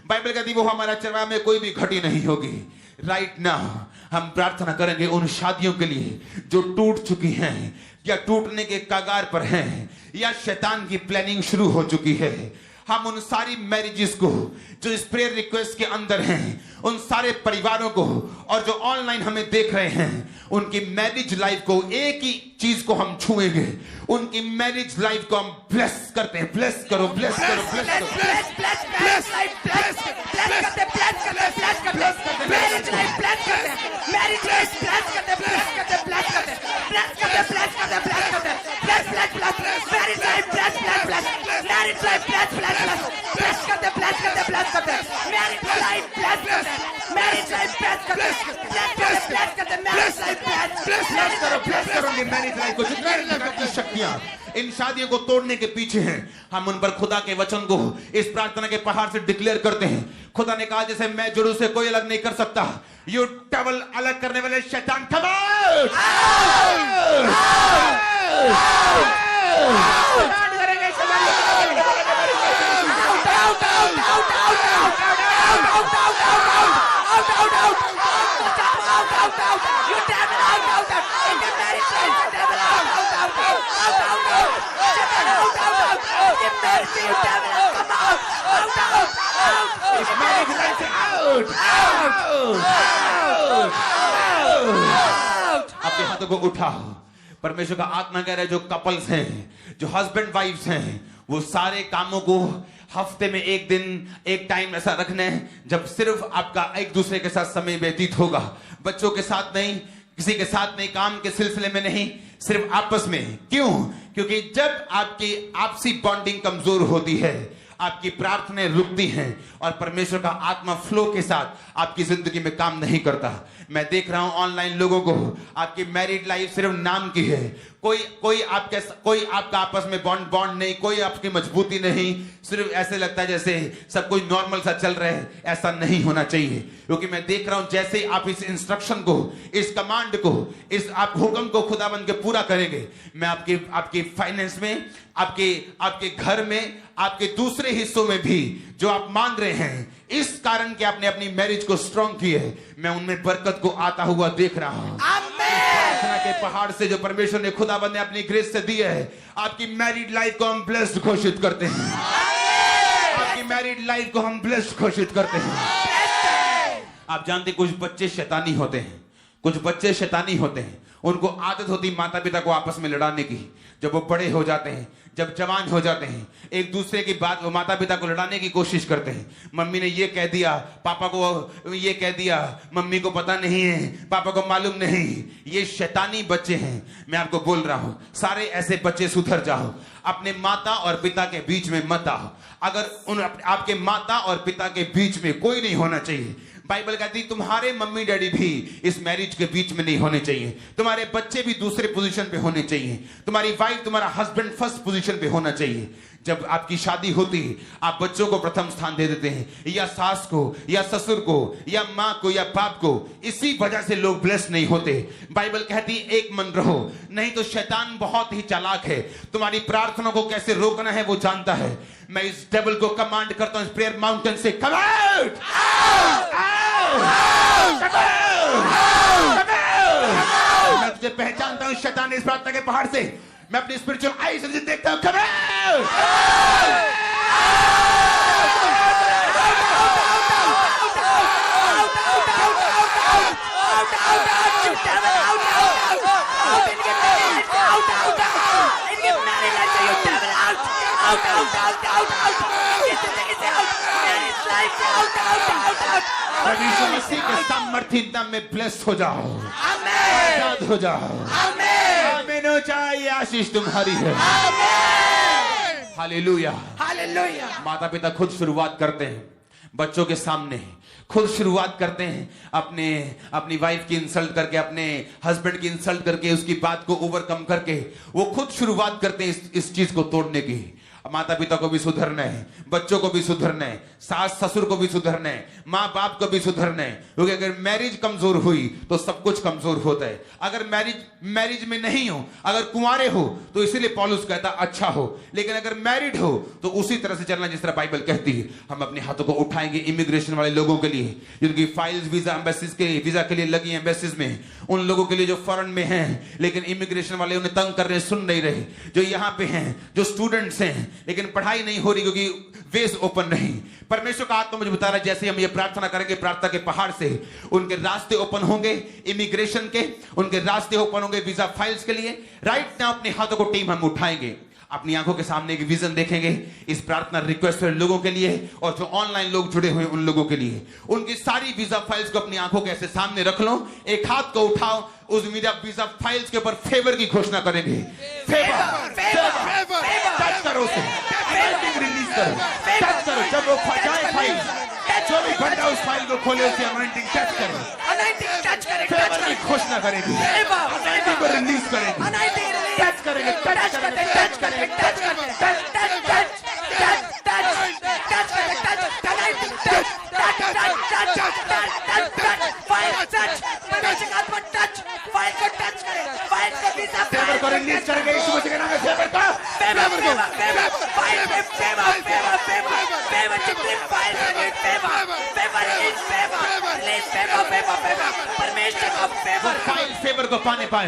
बाइबल कहती है वो हमारा चरवाहा, में कोई भी घटी नहीं होगी. राइट नाउ हम प्रार्थना करेंगे उन शादियों के लिए जो टूट चुकी हैं या टूटने के कगार पर हैं या शैतान की प्लानिंग शुरू हो चुकी है. हम उन सारी मैरिजेस को जो इस प्रेयर रिक्वेस्ट के अंदर हैं, उन सारे परिवारों को और जो ऑनलाइन हमें देख रहे हैं, उनकी मैरिज लाइफ को एक ही चीज को हम छुएंगे. उनकी मैरिज लाइफ को हम ब्लेस करते हैं. ब्लेस करो, ब्लेस करो, ब्लेस करो. शक्तियां इन शादियों को तोड़ने के पीछे हैं. हम उन पर खुदा के वचन को इस प्रार्थना के पहाड़ से डिक्लेयर करते हैं. खुदा ने कहा जैसे मैं जुड़ू से कोई अलग नहीं कर सकता. यू डबल अलग करने वाले शैतान, come out! अपने हाथों को उठाओ. परमेश्वर का आत्मा कह रहा है जो कपल्स हैं, जो हस्बैंड वाइफ्स हैं, वो सारे कामों को हफ्ते में एक दिन, एक टाइम ऐसा रखना है जब सिर्फ आपका एक दूसरे के साथ समय व्यतीत होगा. बच्चों के साथ नहीं, किसी के साथ नहीं, काम के सिलसिले में नहीं, सिर्फ आपस में. क्यों? क्योंकि जब आपकी आपसी बॉन्डिंग कमजोर होती है, आपकी प्रार्थनाएं रुकती हैं और परमेश्वर का आत्मा फ्लो के साथ आपकी जिंदगी में काम नहीं करता. मैं देख रहा हूं ऑनलाइन लोगों को, आपकी मैरिड लाइफ सिर्फ नाम की है. कोई आपका आपस में बॉन्ड नहीं, कोई आपकी मजबूती नहीं. सिर्फ ऐसे लगता है जैसे सब कुछ नॉर्मल सा चल रहा है. ऐसा नहीं होना चाहिए, क्योंकि मैं देख रहा हूं जैसे आप इस इंस्ट्रक्शन को, इस कमांड को, इस आप हुक्म को खुदाबंद के पूरा करेंगे, मैं आपके फाइनेंस में, आपके घर में, आपके दूसरे हिस्सों में भी जो आप मांग रहे हैं, इस कारण कि आपने अपनी मैरिज को स्ट्रॉन्ग की है, मैं उनमें बरकत को आता हुआ देख रहा हूं. प्रार्थना के पहाड़ से जो परमेश्वर ने खुदाबंद ने अपनी ग्रेस से दिया है, आपकी मैरिड लाइफ को हम ब्लेस्ड घोषित करते हैं. आपकी मैरिड लाइफ को हम ब्लेस्ड घोषित करते हैं. आप जानते कुछ बच्चे शैतानी होते हैं, कुछ बच्चे शैतानी होते हैं. उनको आदत होती माता पिता को आपस में लड़ाने की. जब वो बड़े हो जाते हैं, जब जवान हो जाते हैं, एक दूसरे की बात, वो माता पिता को लड़ाने की कोशिश करते हैं. मम्मी ने ये कह दिया, पापा को ये कह दिया, मम्मी को पता नहीं है, पापा को मालूम नहीं. ये शैतानी बच्चे हैं. मैं आपको बोल रहा हूं, सारे ऐसे बच्चे सुधर जाओ. अपने माता और पिता के बीच में मत आओ. अगर आपके माता और पिता के बीच में कोई नहीं होना चाहिए. बाइबल कहती है तुम्हारे मम्मी डैडी भी इस मैरिज के बीच में नहीं होने चाहिए, तुम्हारे बच्चे भी दूसरे पोजीशन पे होने चाहिए, तुम्हारी वाइफ तुम्हारा हस्बैंड फर्स्ट पोजीशन पे होना चाहिए। जब आपकी शादी होती है आप बच्चों को प्रथम स्थान दे देते हैं, या सास को या ससुर को या माँ को या बाप को। इसी वजह से लोग ब्लेस नहीं होते। बाइबल कहती है एक मन रहो, नहीं तो शैतान बहुत ही चालाक है, तुम्हारी प्रार्थना को कैसे रोकना है वो जानता है। मैं इस डेविल को कमांड करता हूं इस प्रेयर माउंटेन से, कम आउट, मैं तुझे पहचानता हूं शैतान इस प्रार्थना के पहाड़ से, मैं अपनी स्पिरिचुअल आई से देखता हूं, कम आउट। यीशु मसीह के सामर्थ्य नाम में ब्लेस हो जाओ, आजाद हो जाओ। आमीन हो जाए, आशीष तुम्हारी है। Hallelujah, hallelujah. माता पिता खुद शुरुआत करते हैं बच्चों के सामने, खुद शुरुआत करते हैं अपनी वाइफ की इंसल्ट करके, अपने हस्बैंड की इंसल्ट करके, उसकी बात को ओवरकम करके वो खुद शुरुआत करते हैं इस चीज को तोड़ने की। माता पिता को भी सुधरना है, बच्चों को भी सुधरना है, सास ससुर को भी सुधरना है, माँ बाप को भी सुधरना है। क्योंकि अगर मैरिज कमजोर हुई तो सब कुछ कमजोर होता है। अगर मैरिज में नहीं हो, अगर कुंवारे हो तो इसीलिए पौलुस कहता अच्छा हो, लेकिन अगर मैरिड हो तो उसी तरह से चलना जिस तरह बाइबल कहती है। हम अपने हाथों को उठाएंगे इमिग्रेशन वाले लोगों के लिए, जिनकी फाइल्स वीजा वीजा के लिए लगी एम्बेसीज में, उन लोगों के लिए जो फॉरेन में हैं लेकिन इमिग्रेशन वाले उन्हें तंग कर रहे, सुन नहीं रहे, जो यहाँ पे हैं, जो स्टूडेंट्स हैं लेकिन पढ़ाई नहीं हो रही क्योंकि वेज ओपन नहीं। परमेश्वर का आत्मा मुझे बता रहा है जैसे हम ये प्रार्थना करेंगे प्रार्थना के पहाड़ से उनके रास्ते ओपन होंगे, इमिग्रेशन के उनके रास्ते ओपन होंगे वीजा फाइल्स के लिए। राइट नाउ अपने हाथों को टीम हम उठाएंगे, अपनी आंखों के सामने एक विजन देखेंगे इस प्रार्थना रिक्वेस्ट लोगों के लिए और जो ऑनलाइन लोग जुड़े हुए उन लोगों के लिए। उनकी सारी वीजा फाइल्स को अपनी आंखों के ऐसे सामने रख लो, एक हाथ को उठाओ, उस वीजा फाइल्स के ऊपर फेवर की घोषणा करेंगे। फेवर टच करो उसे, रिलीज करो, टच करो। जब वो जाए फाइल, जो भी घंटा उस फाइल को खोले उसे अनॉइंटिंग टच करो, फेवर की घोषणा करेगी, अनॉइंटिंग को रिलीज करेगी, टच करेंगे, टच करेंगे, टच करेंगे, टच करेंगे, टच फेवर को रिलीज करेंगे यीशु मसीह के नाम में। फेवर का फाइल फेवर को पाने पाए,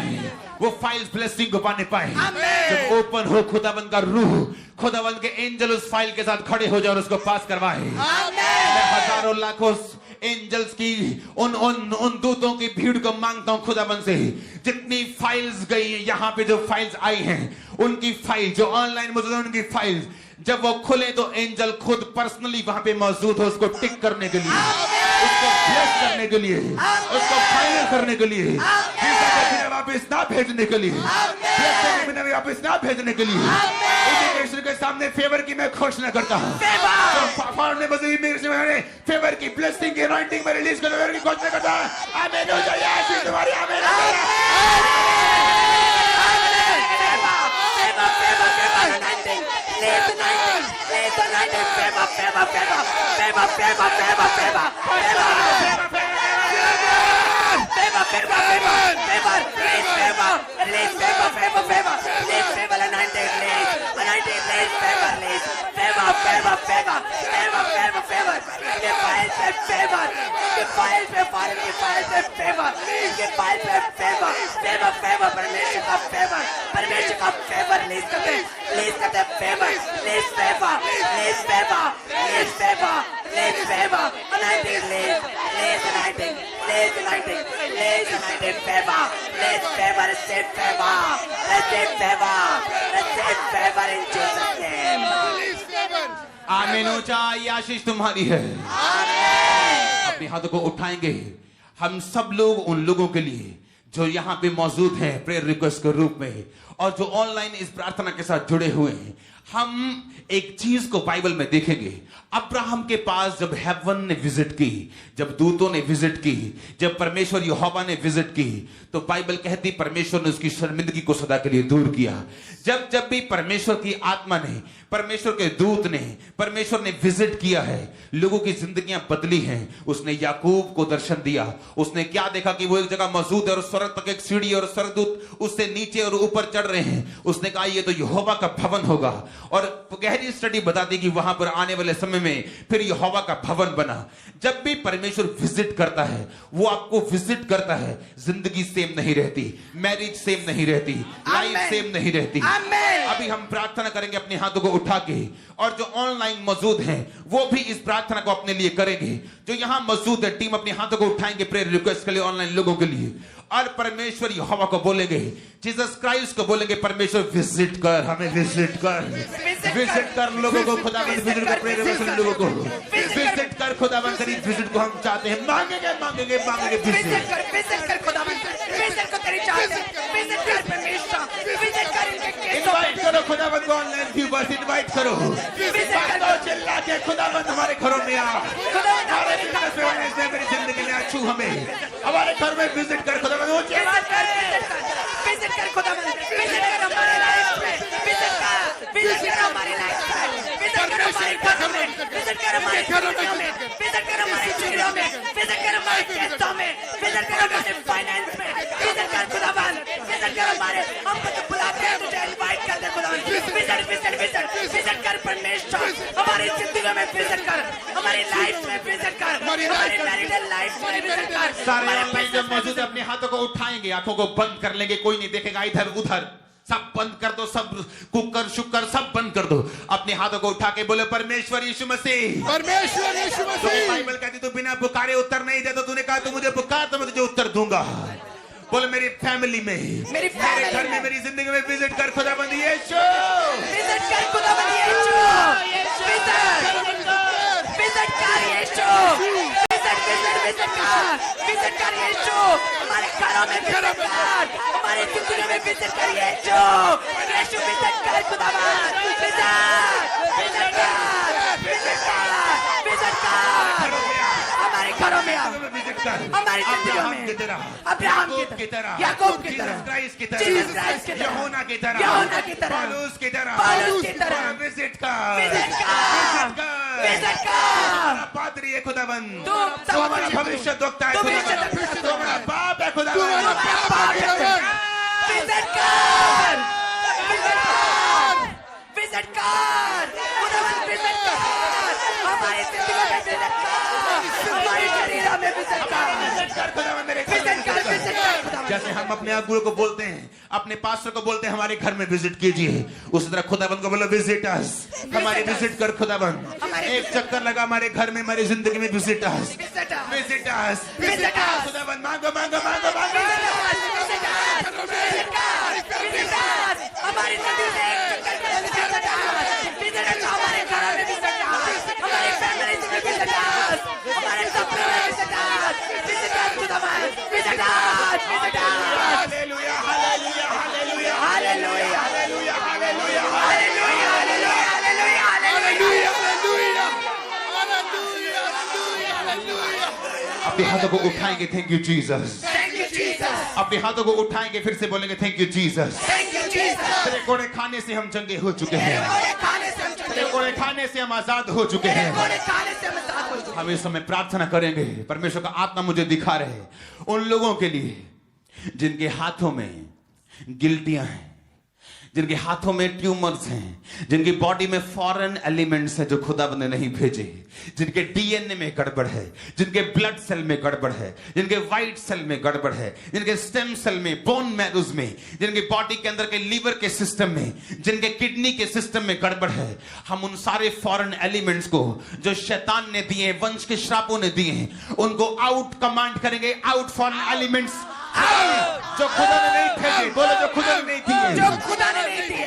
वो फाइल्स ब्लेसिंग को पाने पाए। जब ओपन हो खुदाबंद का रूह, खुदाबंद के एंजल उस फाइल के साथ खड़े हो जाए और उसको पास करवाए। मैं हजारों लाखों एंजल्स की उन दूतों की भीड़ को मांगता हूं खुदाबंद से, जितनी फाइल्स गई हैं यहाँ पे, जो फाइल्स आई हैं उनकी फाइल, जो ऑनलाइन मौजूद है उनकी फाइल्स, जब वो खुले तो एंजल खुद पर्सनली वहां पे मौजूद हो, उसको टिक करने के लिए, उसको ब्लेस करने के लिए, उसको फाइनल करने के लिए, वापस ना भेजने के लिए, वापस ना भेजने के लिए। इमिग्रेशन के सामने फेवर की मैं घोषणा करता हूँ, फेवर की ब्लेसिंग की अनॉइंटिंग में रिलीज करने की घोषणा करता हूँ। आमीन हो जाए, आशीष तुम्हारी, आमीन। आमीन हो जाए, आशीष तुम्हारी है। अपने हाथों को उठाएंगे हम सब लोग उन लोगों के लिए जो यहाँ पे मौजूद हैं प्रेयर रिक्वेस्ट के रूप में, और जो ऑनलाइन इस प्रार्थना के साथ जुड़े हुए हैं। हम एक चीज को बाइबल में देखेंगे। अब्राहम के पास जब हेवन ने विजिट की, जब दूतों ने विजिट की, जब परमेश्वर यहोवा ने विजिट की, तो बाइबल कहती परमेश्वर ने उसकी शर्मिंदगी को सदा के लिए दूर किया। जब जब भी परमेश्वर की आत्मा ने, परमेश्वर के दूत ने, परमेश्वर ने विजिट किया है, लोगों की जिंदगियां बदली हैं। उसने याकूब को दर्शन दिया। उसने क्या देखा कि वो एक जगह मौजूद है और स्वर्ग तक एक सीढ़ी और स्वर्गदूत उससे नीचे और ऊपर चढ़ रहे हैं। उसने कहा ये तो यहोवा का भवन होगा, और गहरी स्टडी बताती कि वहां पर आने वाले समय में फिर यहोवा का भवन बना। जब भी परमेश्वर विजिट करता है, वो आपको विजिट करता है, जिंदगी सेम नहीं रहती, मैरिज सेम नहीं रहती, लाइफ सेम नहीं रहती। अभी हम प्रार्थना करेंगे अपने हाथों को उठा के, और जो ऑनलाइन मौजूद हैं वो भी इस प्रार्थना को अपने लिए करेंगे। जो यहां मौजूद है टीम अपने हाथों को उठाएंगे प्रेयर रिक्वेस्ट के लिए ऑनलाइन लोगों के लिए, और परमेश्वर यहोवा को बोलेंगे, जीसस क्राइस्ट को बोलेंगे परमेश्वर विजिट कर, हमें विजिट कर, विजिट कर लोगों को खुदावंद, विजिट कर प्रेयर रिक्वेस्ट लोगों को विजिट कर खुदावंद। तेरी विजिट को हम चाहते हैं, मांगेंगे मांगेंगे मांगेंगे। विजिट कर खुदावंद, विजिट को तेरी चाहते हैं, विजिट कर परमेश्वर, विजिट कर इनके केसों में। इनवाइट करो खुदावंद को ऑनलाइन व्यूअर्स, इनवाइट करो, चिल्ला के खुदावंद हमारे घरों में आ, हमारे बिजनेस में आने, मेरी जिंदगी में आ, छू हमें, हमारे घर में विजिट कर खुदावंद। विजिट कर खुदावंद, विजिट कर हमारे लाइफ में, विजिट कर हमारी लाइफ में, विजिट कर हमारे घरों में, विजिट कर हमारे चुरियों में, विजिट कर हमारे चुरियों में, विजिट कर हमारे केसों में, विजिट कर हमारे फाइनेंस में, विजिट कर खुदावंद, विजिट कर हमारे, हम तो बुलाते हैं तुझे, इनवाइट कर दे खुदावंद, विजिट विजिट विजिट विजिट कर परमेश्वर, हमारी जिंदगी में विजिट कर, हमारी लाइफ में विजिट कर, हमारी मैरिटल लाइफ में विजिट कर। सारे ऑनलाइन जो मौजूद है अपने हाथों को उठाएंगे, आंखों को बंद कर लेंगे, कोई नहीं देखेगा इधर उधर, सब बंद कर दो, सब कुकर शुक्र सब बंद कर दो। अपने हाथों को उठा के बोले परमेश्वर यीशु मसीह, परमेश्वर यीशु मसीह। बाइबल कहती तू बिना पुकारे उत्तर नहीं देता, तूने कहा तू मुझे पुकार तो मैं तुझे उत्तर दूंगा। बोले मेरी फैमिली में, मेरे घर में, मेरी जिंदगी में विजिट कर खुदाबंद यीशु, विजिट कर खुदाबंद यीशु, विजिट कर यीशु, विजिट कर यीशु, हमारे घरों में विजिट कर, हमारी जिंदगी में विजिट कर यीशु, यीशु विजिट कर खुदाबंद, विजिट कर हमारे घरों में, हमारी जिंदगी में, अब्राहम की तरह, याकूब की तरह, जीसस क्राइस्ट की तरह, यूहन्ना की तरह, पौलुस की तरह, विजिट कर, पादरी है खुदाबंद, तू हमारा भविष्य वक्ता है खुदाबंद, तू हमारा बाप है खुदाबंद, विजिट कर, विजिट कर खुदाबंद, विजिट कर हमारी जिंदगी में, विजिट कर हमारे शरीर में, विजिट कर खुदाबंद मेरे विजिट कर खुदाबंद। जैसे हम अपने अगुओं को बोलते हैं, अपने पास्टर को बोलते हैं हमारे घर में विजिट कीजिए, उसी तरह खुदाबंद को बोलो विजिट अस, हमारे विजिट कर खुदाबंद। एक चक्कर लगा हमारे घर में, हमारी जिंदगी में visit us, visit us, visit us खुदाबंद। मांगो मांगो मांगो मांगो, हमारी जिंदगी में विजिट अस, हमारे घर में विजिट अस, हमारी फैमिली में विजिट अस, हमारे सपनों में विजिट अस, विजिट अस खुदाबंद, visit us, visit us. Hallelujah hallelujah hallelujah hallelujah hallelujah hallelujah hallelujah hallelujah hallelujah hallelujah. अपने हाथों को उठाएंगे, thank you Jesus, thank you Jesus, अपने हाथों को उठाएंगे, फिर से बोलेंगे thank you Jesus. Thank you Jesus. तेरे कोड़े खाने से हम चंगे हो चुके हैं, खाने से हम तेरे कोड़े खाने से हम आजाद हो चुके हैं। खाने से हम आजाद हो चुके हम इस समय प्रार्थना करेंगे, परमेश्वर का आत्मा मुझे दिखा रहे हैं उन लोगों के लिए जिनके हाथों में गिल्टियां हैं, जिनके हाथों में ट्यूमर्स हैं, जिनकी बॉडी में फॉरेन एलिमेंट्स हैं जो खुदावंद ने नहीं भेजे, जिनके डीएनए में गड़बड़ है, जिनके ब्लड सेल में गड़बड़ है, जिनके व्हाइट सेल में गड़बड़ है, जिनके स्टेम सेल में, बोन मैरोज में, जिनके बॉडी के अंदर के लीवर के सिस्टम में, जिनके किडनी के सिस्टम में गड़बड़ है, हम उन सारे फॉरेन एलिमेंट्स को जो शैतान ने दिए, वंश के श्रापों ने दिए हैं, उनको आउट कमांड करेंगे। आउट फॉरेन एलिमेंट्स, जो खुदा ने नहीं भेजे, बोलो जो खुदा ने नहीं दिए, जो खुदा ने नहीं दिए।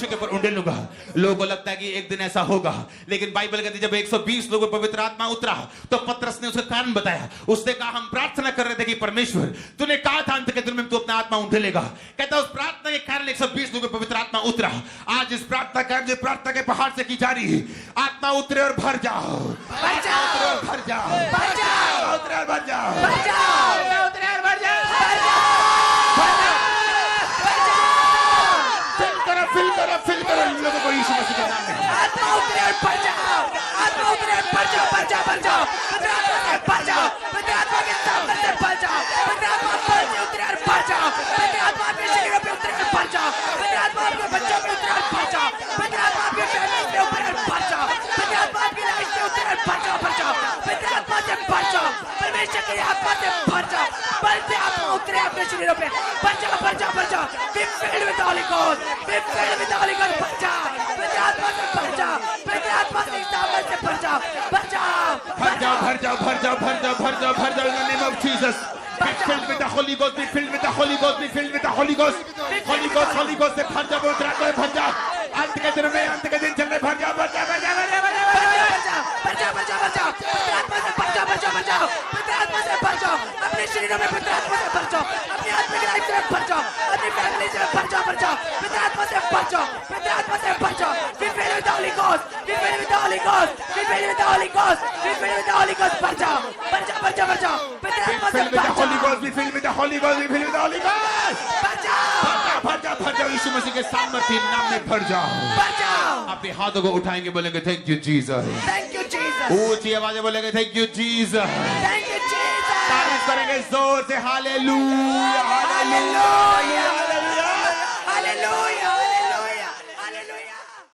यीशु के ऊपर उंडेलूंगा। लोगों को लगता है कि एक दिन ऐसा होगा, लेकिन बाइबल कहती है जब 120 लोगों पर पवित्र आत्मा उतरा तो पतरस ने उसका कारण बताया। उसने कहा हम प्रार्थना कर रहे थे कि परमेश्वर तूने कहा था अंत के दिन में तू अपना आत्मा उंडेलेगा। कहता उस प्रार्थना के कारण 120 लोगों पर पवित्र आत्मा उतरा। आज इस प्रार्थना का जो प्रार्थना के पहाड़ से की जा रही है, आत्मा उतरे और भर जाओ, आत्मा उतरे और भर जाओ, आत्मा उतरे और भर जाओ, आत्मा उतरे और भर जाओ। फिल करो इन लोगों को यीशु मसीह के नाम में। आत्मा उतरे और भर जाओ, आत्मा उतरे और भर जाओ, भर जाओ, भर जाओ, पवित्र आत्मा से भर जाओ, पवित्र आत्मा के सामने से भर जाओ, पवित्र आत्मा पर से उतरे और भर जाओ, पवित्र आत्मा आपके शरीरों पे उतरे और भर जाओ, पवित्र आत्मा आपके बच्चों पे उतरे और भर जाओ, पवित्र आत्मा आपके फैमिली पे उतरे और भर जाओ, पवित्र आत्मा आपकी लाइफ पे उतरे और भर जाओ, भर जाओ, पवित्र आत्मा से भर जाओ, परमेश्वर की आत्मा से भर जाओ, पवित्र आत्मा उतरे आपके शरीरों पे, भर जाओ, भर जाओ, भर जाओ, be filled with the Holy Ghost, be filled with the Holy Ghost, भर जाओ, पवित्र आत्मा से भर जाओ, पवित्र आत्मा से सामने से भर जाओ, भर जाओ, भर जाओ, भर जाओ, भर जाओ, भर जाओ, भर जाओ, भर जाओ, in the name of Jesus. Be filled with the Holy Ghost, be filled with the Holy Ghost, be filled with the Holy Ghost. Holy Ghost, Holy Ghost से भर जाओ, पवित्र आत्मा से भर जाओ। अंत के दिन में, अंत के दिन चल रहे, भर जाओ, भर जाओ, भर जाओ, भर जाओ, भर जाओ, भर जाओ, भर जाओ, भर जाओ, पवित्र आत्मा से भर जाओ, भर जाओ, भर जाओ, पवित्र आत्मा से भर जाओ, अपने शरीरों में पवित्र आत्मा से भर जाओ, अपनी आत्मिक लाइफ से भर जाओ, अपनी फैमिली से भर जाओ, भर जाओ, पवित्र आत्मा से भर जाओ, पवित्र आत्मा से भर जाओ, be filled with the Holy Ghost, be filled with the Holy Ghost, be filled with the Holy Ghost, be filled with the Holy Ghost, भर जाओ, भर जाओ, भर जाओ, भर जाओ, पवित्र आत्मा से filled with भर the Holy जाओ, Ghost, be filled with the Holy Ghost, be filled with the Holy Ghost. भर जाओ, भर जाओ, भर जाओ, यीशु मसीह के सामर्थ्य नाम में भर जाओ। भर जाओ, अपने हाथों को उठाएंगे, बोलेंगे thank you Jesus. thank you Jesus, ऊंची आवाज़ बोलेंगे thank you Jesus. thank you Jesus, तारीफ करेंगे जोर से हालेलुया, हालेलुया।